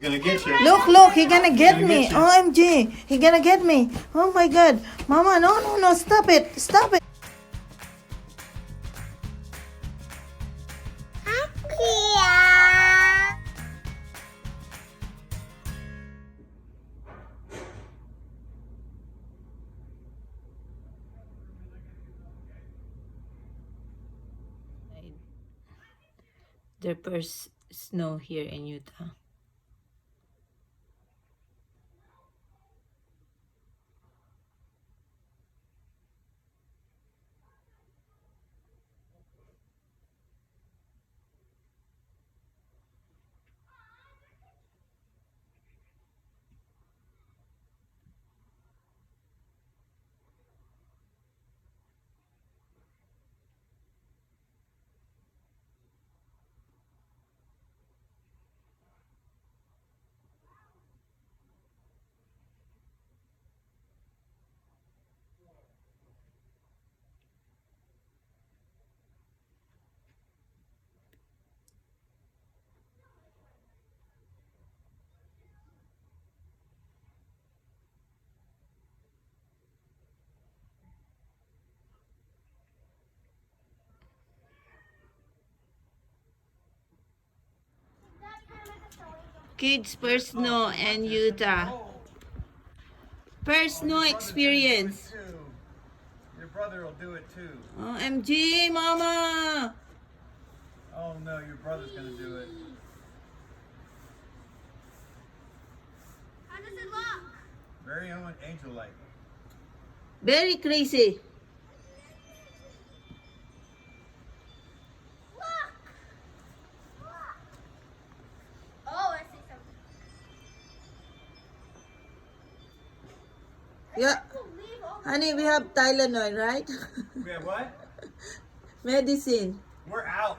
Gonna get you. Look, he gonna get Gonna me. get you. OMG, he gonna get me. Oh my God. Mama, no, stop it. Stop it. The first snow here in Utah. Kids first snow in Utah. First snow experience. Your brother will do it too. OMG, Mama. Oh no, your brother's gonna do it. How does it look? Very own angel-like. Very crazy. Look! Look! Oh, I see something. Yeah. I can't believe all Honey, we have Tylenol, right? We have what? Medicine. We're out.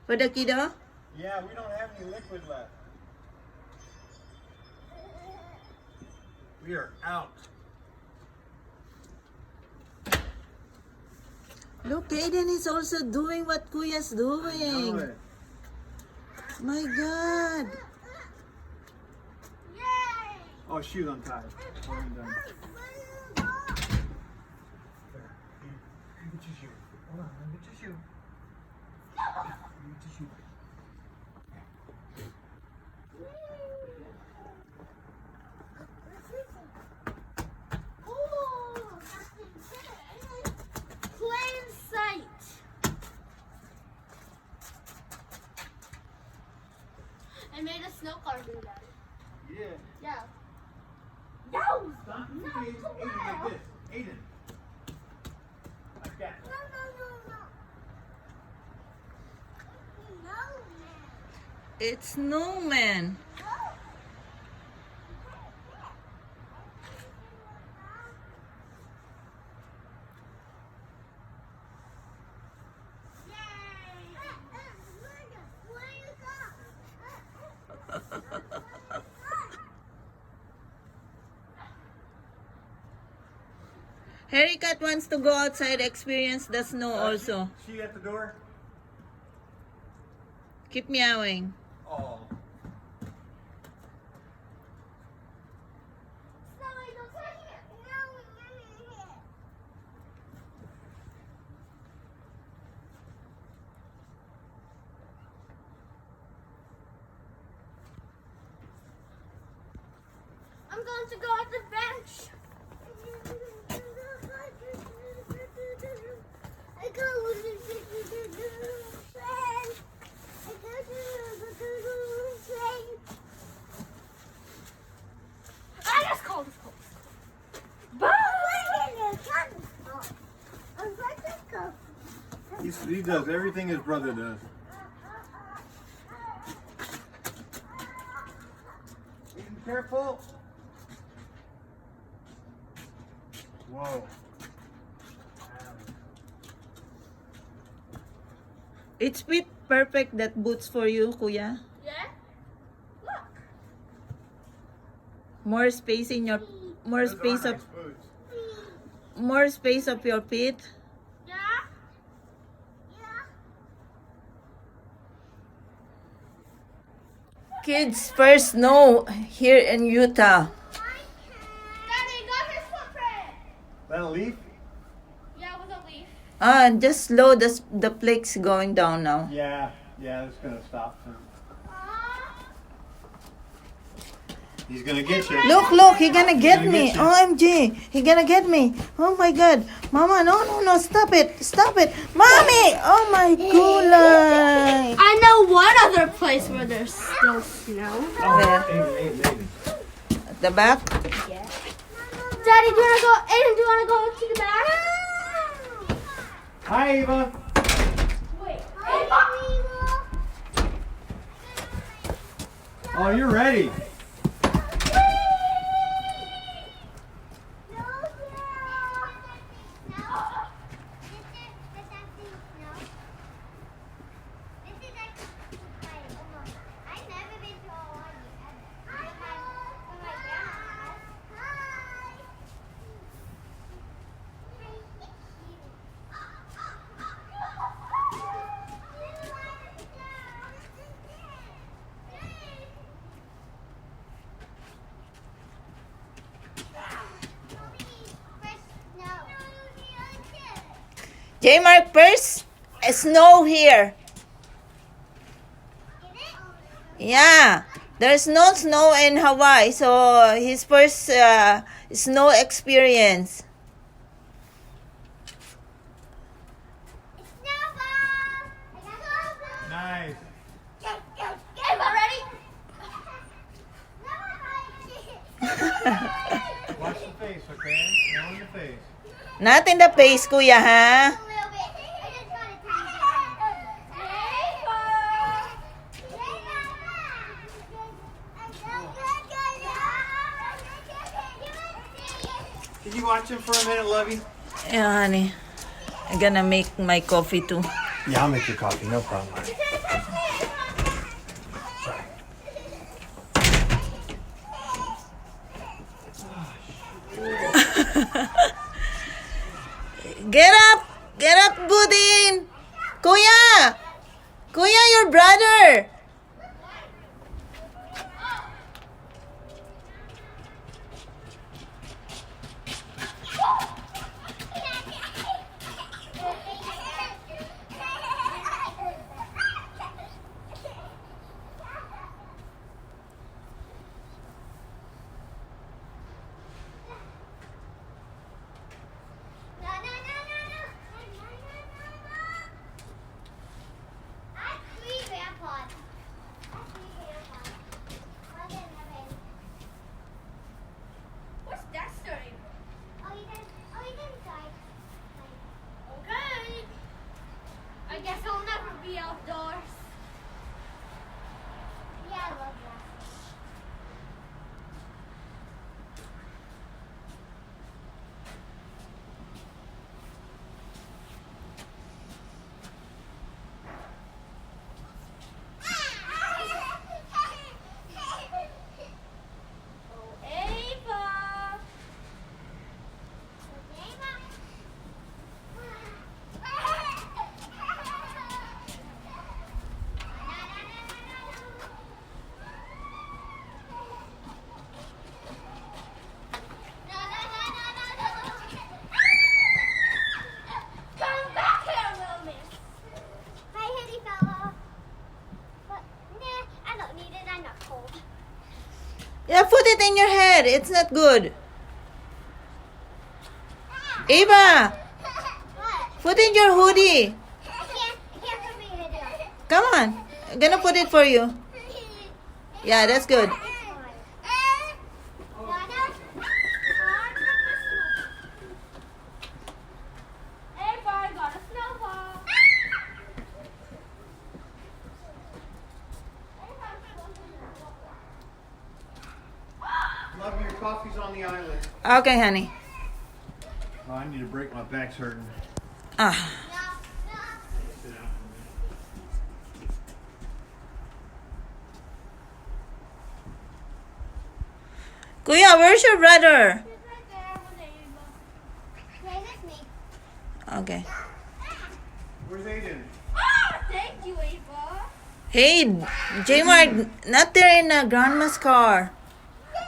For the kiddo? Yeah, we don't have any liquid left. We are out. Look, Aiden is also doing what Kuya's doing. Know it. My God. Yay! Oh, shoot, I'm tired. Oh, I'm done. There. Here, get your shoe. Hold on, let me get your shoe. Let me get your shoe. Oh, that's insane. Plain sight. I made a snow car do that. Yeah. Yeah. No! Stop No, Aiden, too Aiden loud. like this. Aiden. Like that. No. No, It's snowman. Harry Cat wants to go outside, experience the snow also. She at the door? Keep meowing. Oh. I'm going to go at the bench. I just called this call. He does everything his brother does. Aiden, careful. Whoa. It's fit perfect that boots for you, Kuya. Yeah? Look. More space in your more Those are space of nice boots. more space of your feet. Yeah? Yeah. kids first snow here in Utah. Daddy, got his footprint. That a leaf? Yeah, with a leaf. Just slow the flakes going down now. Yeah, it's gonna stop soon. He's gonna get you. Look, he gonna get gonna me. get you. OMG, he gonna get me. Oh my God. Mama, no, stop it. Mommy, oh my God. I know one other place where there's still snow. There. Aiden. At the back? Daddy, do you wanna go? Aiden, do you wanna go to the back? Hi, Eva. Wait. Ava? Oh, you're ready. J Mark, first snow here. Yeah, there's no snow in Hawaii, so his first snow experience. Nice. Ava, ready? Watch the face, okay? No in the face. Not in the face, kuya, ha? Can you watch him for a minute, Lovey? Yeah, honey. I'm gonna make my coffee too. Yeah, I'll make your coffee, no problem. Get up, Budin! Kuya! Kuya, your brother! What's that story? Okay. I guess I'll never be outdoors. Oh, Ava. Come back here, little miss. Hi, Hitty fella. But, nah, I don't need it. I'm not cold. Yeah, put it in your head. It's not good. Eva, What? put in your hoodie. I can't put my hoodie on. Come on. I'm gonna put it for you. Yeah, that's good. Ava, I got a snowball. Love, your coffee's on the island. Okay, honey. Oh, I need a break. My back's hurting. Ah. Sit down for a minute. Kuya, where's your brother? He's right there with Ava. Yeah, that's me. Okay. Where's Aiden? Ah, thank you, Ava. Hey, J-Mark, not there in Grandma's car. Hey,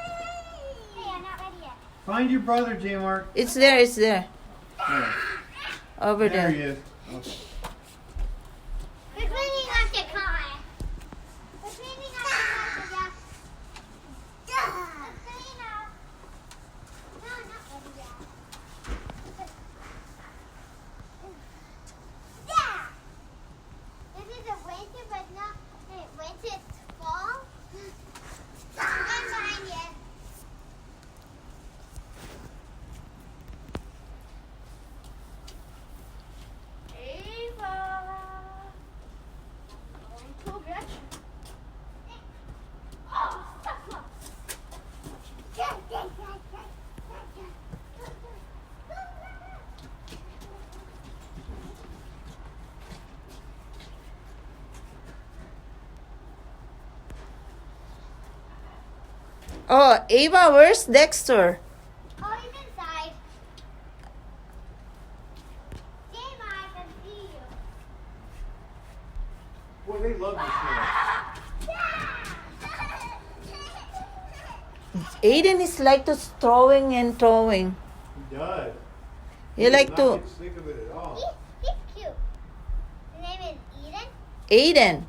I'm not ready yet. Find your brother, J Mark. It's there, it's there. There, Over there he there. is. Okay. We're cleaning up the car. We're cleaning up the car for you. Let's clean up. No, not ready yet. Yeah. This is a winter, but not winter. It's fall. I'm behind you. Ava. Going to get you. Oh, stop. Oh, Ava, where's Dexter? Oh, he's inside. Game, I can see you. Boy, they love this here. Aiden is like to throwing and throwing. He does. You like He to... does not get sick of it at all. He's cute. His name is Eden. Aiden.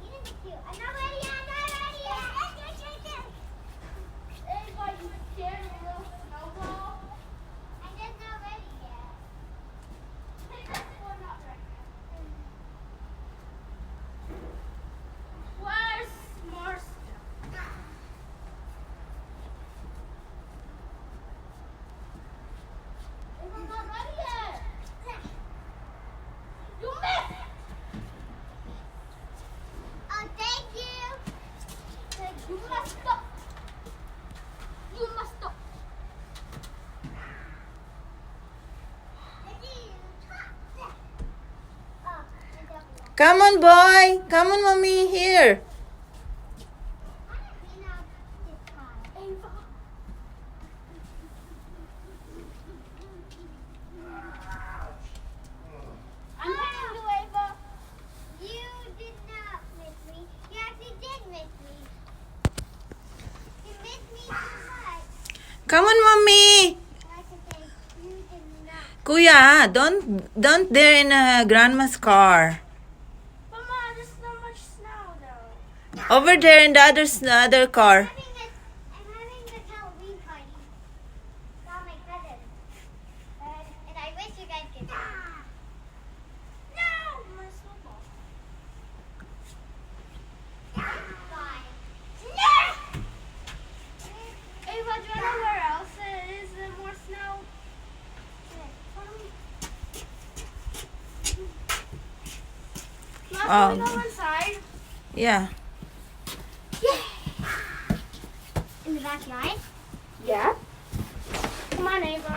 Eden's cute. I'm not ready yet. I'm not ready yet. Ava, you scared of little snowball? I'm just not ready yet. We're not ready. Where's more stuff? Ava, not ready yet. You missed. Oh, thank you. You must stop. You must stop. Oh, Come on, boy. Come on, mommy. Here. Ava. I'm heading to Ava. You did not miss me. You actually did miss me. You missed me too much. Come on, mommy. I can say you did not. Kuya, don't there in Grandma's car. Mama, there's not much snow though. Over there in the other car. I'm having this Halloween party. With all my cousins. And I wish you guys could come. No! My snowball. Bye. Ava, do you know where else is more snow? Mom, can we go inside? Yeah. In the backyard? Yeah. Come on, Ava.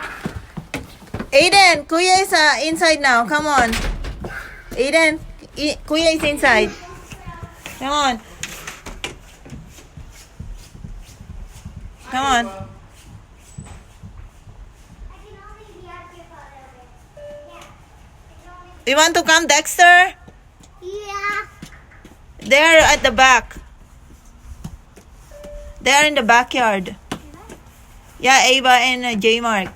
Aiden, Kuya is inside now. Come on. Aiden, Kuya is inside. Come on. Come on. I can only be up here for a little bit. Yeah. I can only... You want to come, Dexter? Yeah. They're at the back. They're in the backyard. Yeah, Ava and J Mark. I don't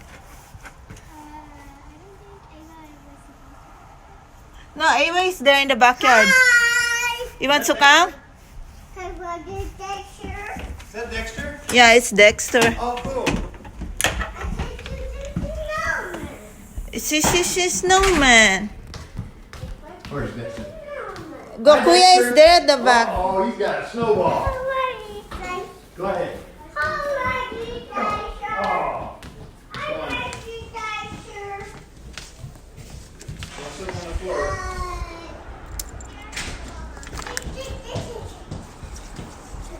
think Ava was... No, Ava is there in the backyard. Hi! You want to come? Hi, Roger Dexter. Is that Dexter? Yeah, it's Dexter. Oh, cool. She's snowman. Where's Dexter? Go, Hi, Kuya Dexter. is there at the back. Oh, he's got a snowball. Go ahead. Oh. Don't sit on the floor.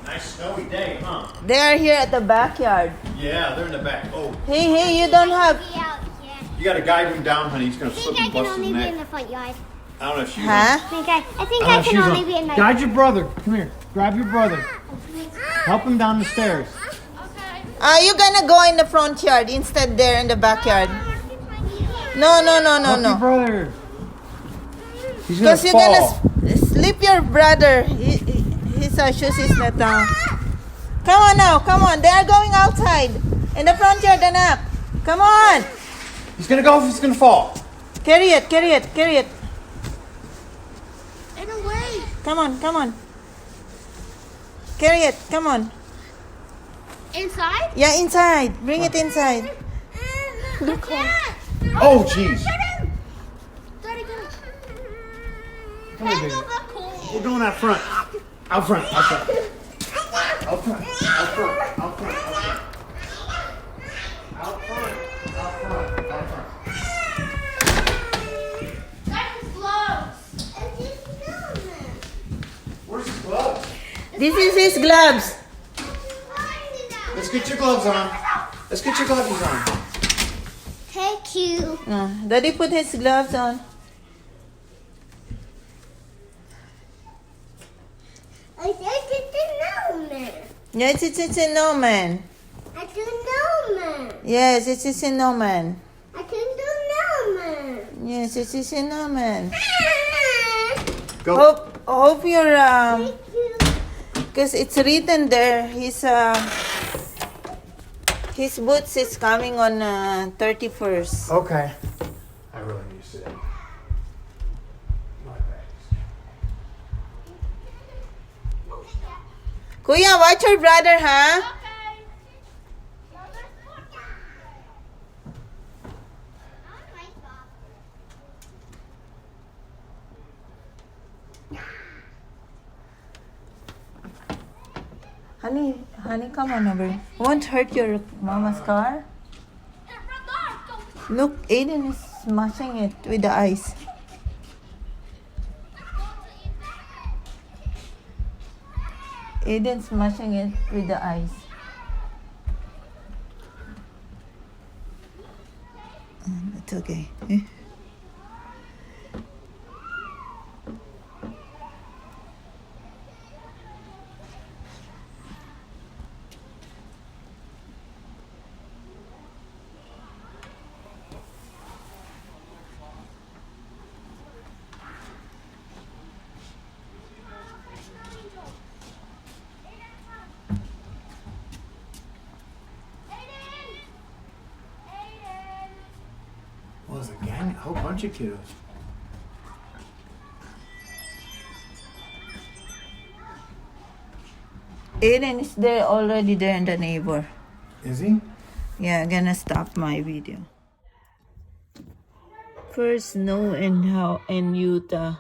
Nice snowy day, huh? They are here at the backyard. Yeah, they're in the back. Oh, Hey, you don't have... Be out here. you got to guide him down, honey. He's going I to think slip I and can bust his only be in neck. the front yard. I don't know if she's Huh? I think I can only be in my... Guide your brother. Come here. Grab your brother. Help him down the stairs. Okay. Are you gonna go in the front yard instead there in the backyard? No. Help your brother. He's going Because to you're fall. gonna Leave your brother. His shoes is not down. Come on now. Come on. They are going outside. In the front yard, anak. Come on. He's gonna go. He's gonna fall. Carry it. Carry it. Carry it. In a way. Come on. Come on. Carry it. Come on. Inside? Yeah, inside. Bring it inside. Look home. Oh, jeez. Daddy, get him. Come here, baby. Handle the cord. We're going out front. Out front. Out front. Out front. Out front. Out front. Out front. Out front. Out front. Out front. Daddy's gloves. Where's his gloves? This is his gloves. Let's get your gloves on. Let's get your gloves on. Thank you. Daddy put his gloves on. I said it's a snowman. Yes, it's a snowman. I can snowman. Yes, it's a snowman. I can do snowman. Yes, it's a snowman. Go. Hope you're Thank you. because it's written there. His boots is coming on 31st. Okay. I really need to sit down. My bags. Kuya, watch your brother, huh? Honey, come on over. Won't hurt your mama's car. Look, Aiden is smashing it with the ice. Aiden's smashing it with the ice. It's okay. Well, there's a gang, a whole bunch of kiddos. Aiden is there already there in the neighbor. Is he? Yeah, I'm gonna stop my video. First snow in Utah.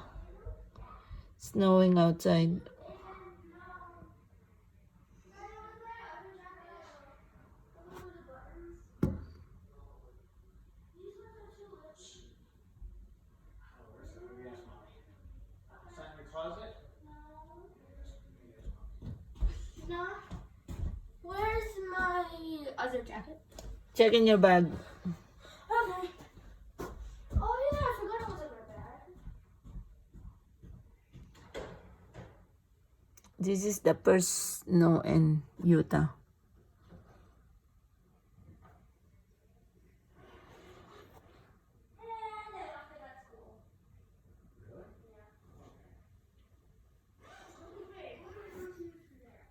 Snowing outside. No. Where's my other jacket? Check in your bag. Okay. Oh yeah, I forgot it was in my bag. This is the first snow in Utah.